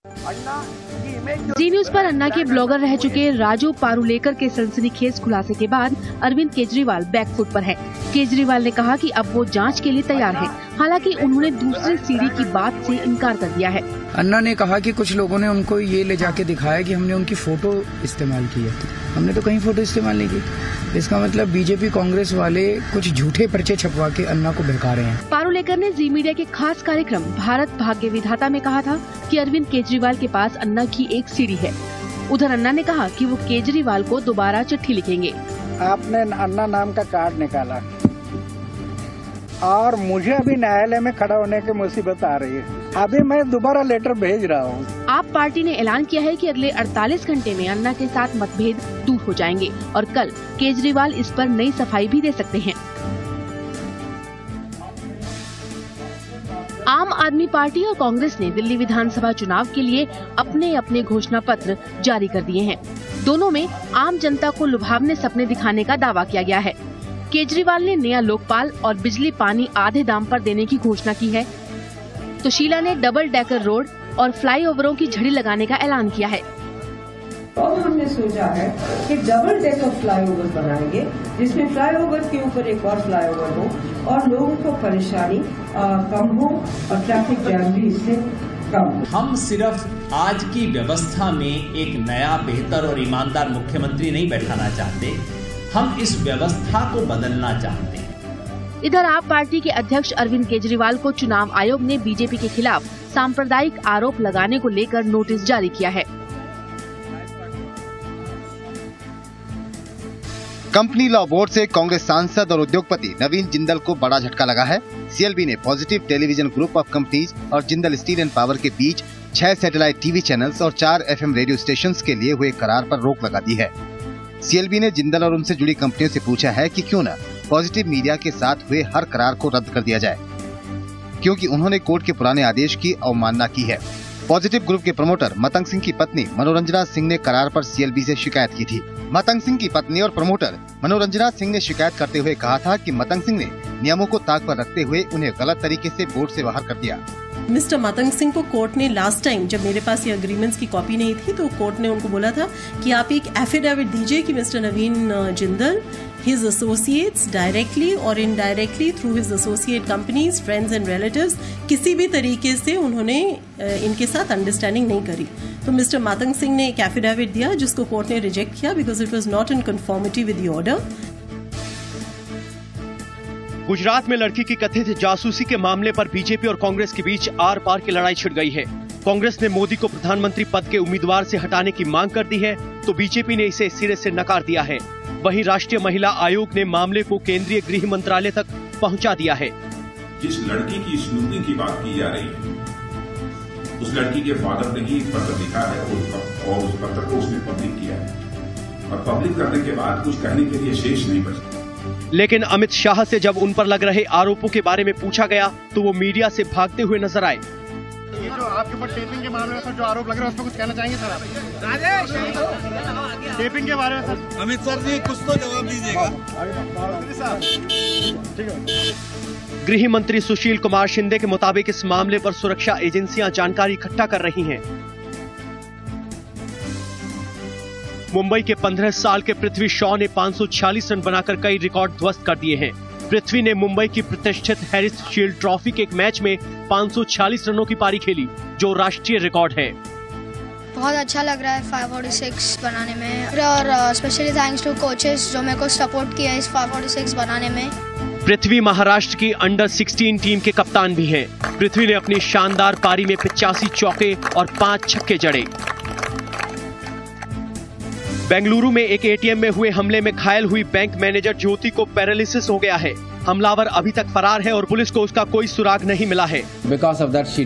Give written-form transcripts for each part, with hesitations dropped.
जी news पर अन्ना के blogger रह चुके राजू पारुलेकर के सनसनीखेज खुलासे के बाद अरविंद केजरीवाल बैकफुट पर है। केजरीवाल ने कहा कि अब वो जांच के लिए तैयार हैं। हालांकि उन्होंने दूसरी सीढ़ी की बात से इनकार कर दिया है। अन्ना ने कहा कि कुछ लोगों ने उनको ये ले जाके दिखाया कि हमने उनकी फोटो इस्तेमाल की है। हमने तो कहीं फोटो इस्तेमाल नहीं की। इसका मतलब बीजेपी कांग्रेस वाले कुछ झूठे पर्चे छपवा के अन्ना को बहका रहे हैं। पारुलेकर ने जी मीडिया के खास कार्यक्रम भारत भाग्य विधाता में कहा था कि अरविंद केजरीवाल के पास अन्ना की एक सीढ़ी है। उधर अन्ना ने कहा कि वो केजरीवाल को दोबारा चिट्ठी लिखेंगे। आपने अन्ना नाम का कार्ड निकाला और मुझे अभी न्यायालय में खड़ा होने की मुसीबत आ रही है। अभी मैं दोबारा लेटर भेज रहा हूँ। आप पार्टी ने ऐलान किया है कि अगले 48 घंटे में अन्ना के साथ मतभेद दूर हो जाएंगे और कल केजरीवाल इस पर नई सफाई भी दे सकते हैं। आम आदमी पार्टी और कांग्रेस ने दिल्ली विधानसभा चुनाव के लिए अपने अपने घोषणा पत्र जारी कर दिए हैं। दोनों में आम जनता को लुभावने सपने दिखाने का दावा किया गया है। केजरीवाल ने नया लोकपाल और बिजली पानी आधे दाम पर देने की घोषणा की है, तो शीला ने डबल डेकर रोड और फ्लाईओवरों की झड़ी लगाने का ऐलान किया है। अब हमने सोचा है कि डबल डेकर फ्लाईओवर बनाएंगे, जिसमें फ्लाईओवर के ऊपर एक और फ्लाईओवर हो और लोगों को परेशानी कम हो और ट्रैफिक जैम भी इससे कम हो। हम सिर्फ आज की व्यवस्था में एक नया बेहतर और ईमानदार मुख्यमंत्री नहीं बैठाना चाहते, हम इस व्यवस्था को बदलना चाहते हैं। इधर आप पार्टी के अध्यक्ष अरविंद केजरीवाल को चुनाव आयोग ने बीजेपी के खिलाफ सांप्रदायिक आरोप लगाने को लेकर नोटिस जारी किया है। कंपनी लॉ बोर्ड से कांग्रेस सांसद और उद्योगपति नवीन जिंदल को बड़ा झटका लगा है। सीएलबी ने positive television group of companies और जिंदल स्टील एंड पावर के बीच 6 सैटेलाइट टीवी चैनल्स और 4 एफएम रेडियो स्टेशंस के लिए हुए करार पर रोक लगा दी है। सीएलबी ने जिंदल और उनसे जुड़ी कंपनियों से पूछा है कि क्यों न पॉजिटिव मीडिया के साथ हुए हर करार को रद्द कर दिया जाए, क्योंकि उन्होंने कोर्ट के पुराने आदेश की अवमानना की है। पॉजिटिव ग्रुप के प्रमोटर मतंग सिंह की पत्नी मनोरंजना सिंह ने करार पर सीएलबी से शिकायत की थी। मतंग सिंह की पत्नी और प्रमोटर मनोरंजना सिंह ने शिकायत करते हुए कहा था कि मतंग सिंह ने नियमों को ताक पर रखते हुए उन्हें गलत तरीके से बोर्ड से बाहर कर दिया। मिस्टर मतंग सिंह को कोर्ट ने लास्ट टाइम, जब मेरे पास ये एग्रीमेंट्स की कॉपी नहीं थी, तो कोर्ट ने उनको बोला था कि आप एक एफिडेविट दीजिए कि मिस्टर नवीन जिंदल, हिज एसोसिएट्स डायरेक्टली और indirectly through his associate companies, friends and relatives, किसी भी तरीके से उन्होंने इनके साथ अंडरस्टैंडिंग नहीं करी। तो मिस्टर मतंग सिंह ने एक एफिडेविट दिया जिसको कोर्ट ने रिजेक्ट किया because it was not in conformity with the order. Gujarat में लड़की की कथित जासूसी के मामले पर बीजेपी और कांग्रेस के बीच आर पार की लड़ाई छिड़ गई है। कांग्रेस ने मोदी को प्रधानमंत्री पद के उम्मीदवार से हटाने की मांग कर दी है, तो बीजेपी ने इसे सिरे से नकार दिया है। वहीं राष्ट्रीय महिला आयोग ने मामले को केंद्रीय गृह मंत्रालय तक पहुंचा दिया है। जिस लड़की की स्नूपिंग की बात की जा रही है, उस लड़की के फादर ने ही पत्र लिखा है और उस पत्र को उसने पब्लिक किया है और पब्लिक करने के बाद कुछ कहने के लिए शेष नहीं बचा। लेकिन अमित शाह से जब उन पर लग रहे आरोपों के बारे में पूछा गया तो वो मीडिया से भागते हुए नजर आए। ये जो आपके ऊपर टेपिंग के मामले में सर जो आरोप लग रहा है, उस पर कुछ कहना चाहेंगे सर आप? राजेश, टेपिंग के बारे में सर अमित सर जी कुछ तो जवाब दीजिएगा। गृह मंत्री सुशील कुमार शिंदे के मुताबिक इस मामले पर सुरक्षा एजेंसियां जानकारी इकट्ठा कर रही हैं। मुंबई के 15 साल के पृथ्वी शॉ ने 546 रन बनाकर कई रिकॉर्ड ध्वस्त कर दिए हैं। पृथ्वी ने मुंबई की प्रतिष्ठित हैरिस शील्ड ट्रॉफी के एक मैच में 546 रनों की पारी खेली, जो राष्ट्रीय रिकॉर्ड है। बहुत अच्छा लग रहा है 546 बनाने में और स्पेशली थैंक्स टू कोचेस जो मेरे को सपोर्ट किया इस 546 बनाने में। पृथ्वी महाराष्ट्र की अंडर 16 टीम के कप्तान भी हैं। पृथ्वी ने अपनी शानदार पारी में 85 चौके और 5 छक्के जड़े। बेंगलुरु में एक एटीएम में हुए हमले में घायल हुई बैंक मैनेजर ज्योति को पैरालिसिस हो गया है। हमलावर अभी तक फरार है और पुलिस को उसका कोई सुराग नहीं मिला है। Because of that, she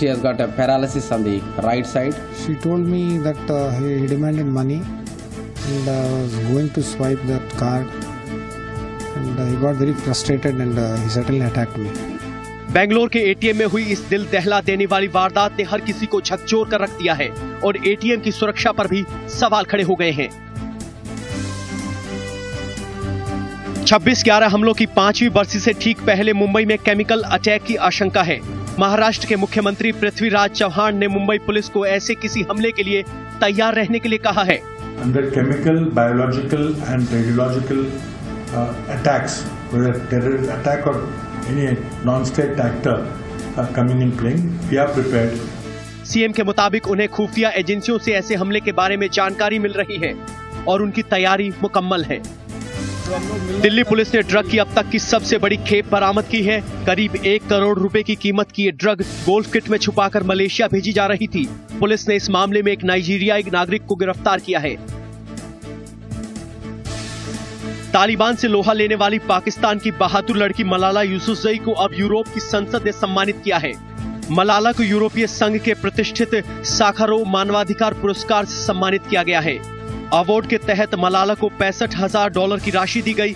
has got a paralysis on the right side. She told me that he demanded money and was going to swipe that card and he got very frustrated and he suddenly attacked me. Bangalore के ATM में हुई इस दिल दहला देने वाली वारदात ने हर किसी को झकझोर कर रख दिया है और एटीएम की सुरक्षा पर भी सवाल खड़े हो गए हैं। 26/11 हमलों की 5वीं बरसी से ठीक पहले मुंबई में केमिकल अटैक की आशंका है। महाराष्ट्र के मुख्यमंत्री पृथ्वीराज चौहान ने मुंबई पुलिस को ऐसे किसी हमले के लिए तैयार रहने के लिए कहा है। Under chemical, biological and radiological attacks, whether terrorist attack or any non-state actor coming in playing, we are prepared. CM के मुताबिक उन्हें खुफिया एजेंसियों से ऐसे हमले के बारे में जानकारी मिल रही है और उनकी तैयारी मुकम्मल है। दिल्ली पुलिस ने ड्रग की अब तक की सबसे बड़ी खेप बरामद की है। करीब 1 करोड़ रुपए की कीमत की ये ड्रग गोल्फ किट में छुपाकर मलेशिया भेजी जा रही थी। पुलिस ने इस मामले में एक नाइजीरियाई नागरिक को गिरफ्तार किया है। तालिबान से लोहा लेने वाली पाकिस्तान की बहादुर लड़की मलाला यूसुफजई को अब यूरोप की संसद ने सम्मानित किया है। मलाला को यूरोपीय संघ के प्रतिष्ठित साखारोव मानवाधिकार पुरस्कार से सम्मानित किया गया है। अवार्ड के तहत मलाला को $65,000 की राशि दी गई।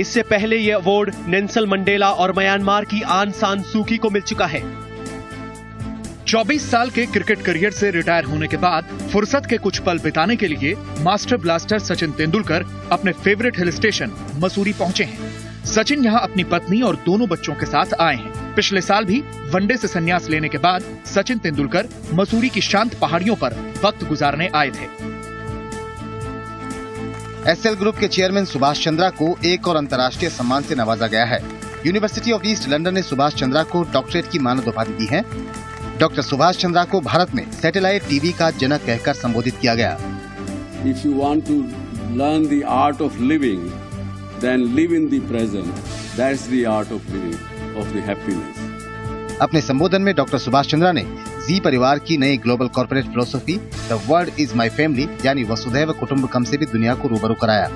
इससे पहले यह अवार्ड नेल्सन मंडेला और म्यांमार की आन सान सूकी को मिल चुका है। 24 साल के क्रिकेट करियर से रिटायर होने के बाद फुर्सत के कुछ पल बिताने के लिए मास्टर ब्लास्टर सचिन तेंदुलकर अपने फेवरेट हिल स्टेशन मसूरी पहुंचे हैं। सचिन यहां अपनी पत्नी और दोनों बच्चों के साथ आए हैं। पिछले साल भी वनडे से संन्यास लेने के बाद सचिन तेंदुलकर मसूरी की शांत पहाड़ियों पर वक्त गुजारने आए थे। एसएल ग्रुप के चेयरमैन सुभाष चंद्रा को एक और अंतर्राष्ट्रीय सम्मान से नवाजा गया है। यूनिवर्सिटी ऑफ ईस्ट लंदन ने सुभाष चंद्रा को डॉक्टरेट की मानद उपाधि दी है। डॉक्टर सुभाष चंद्रा को भारत में सैटेलाइट टीवी का जनक कहकर संबोधित किया गया। If you want to learn the art of living, then live in the present. That's the art of living, of the happiness. अपने संबोधन में डॉक्टर सुभाष चंद्रा ने जी परिवार की नई global corporate philosophy the world is my family यानी वसुधैव कुटुंबकम से भी दुनिया को रूबरू कराया।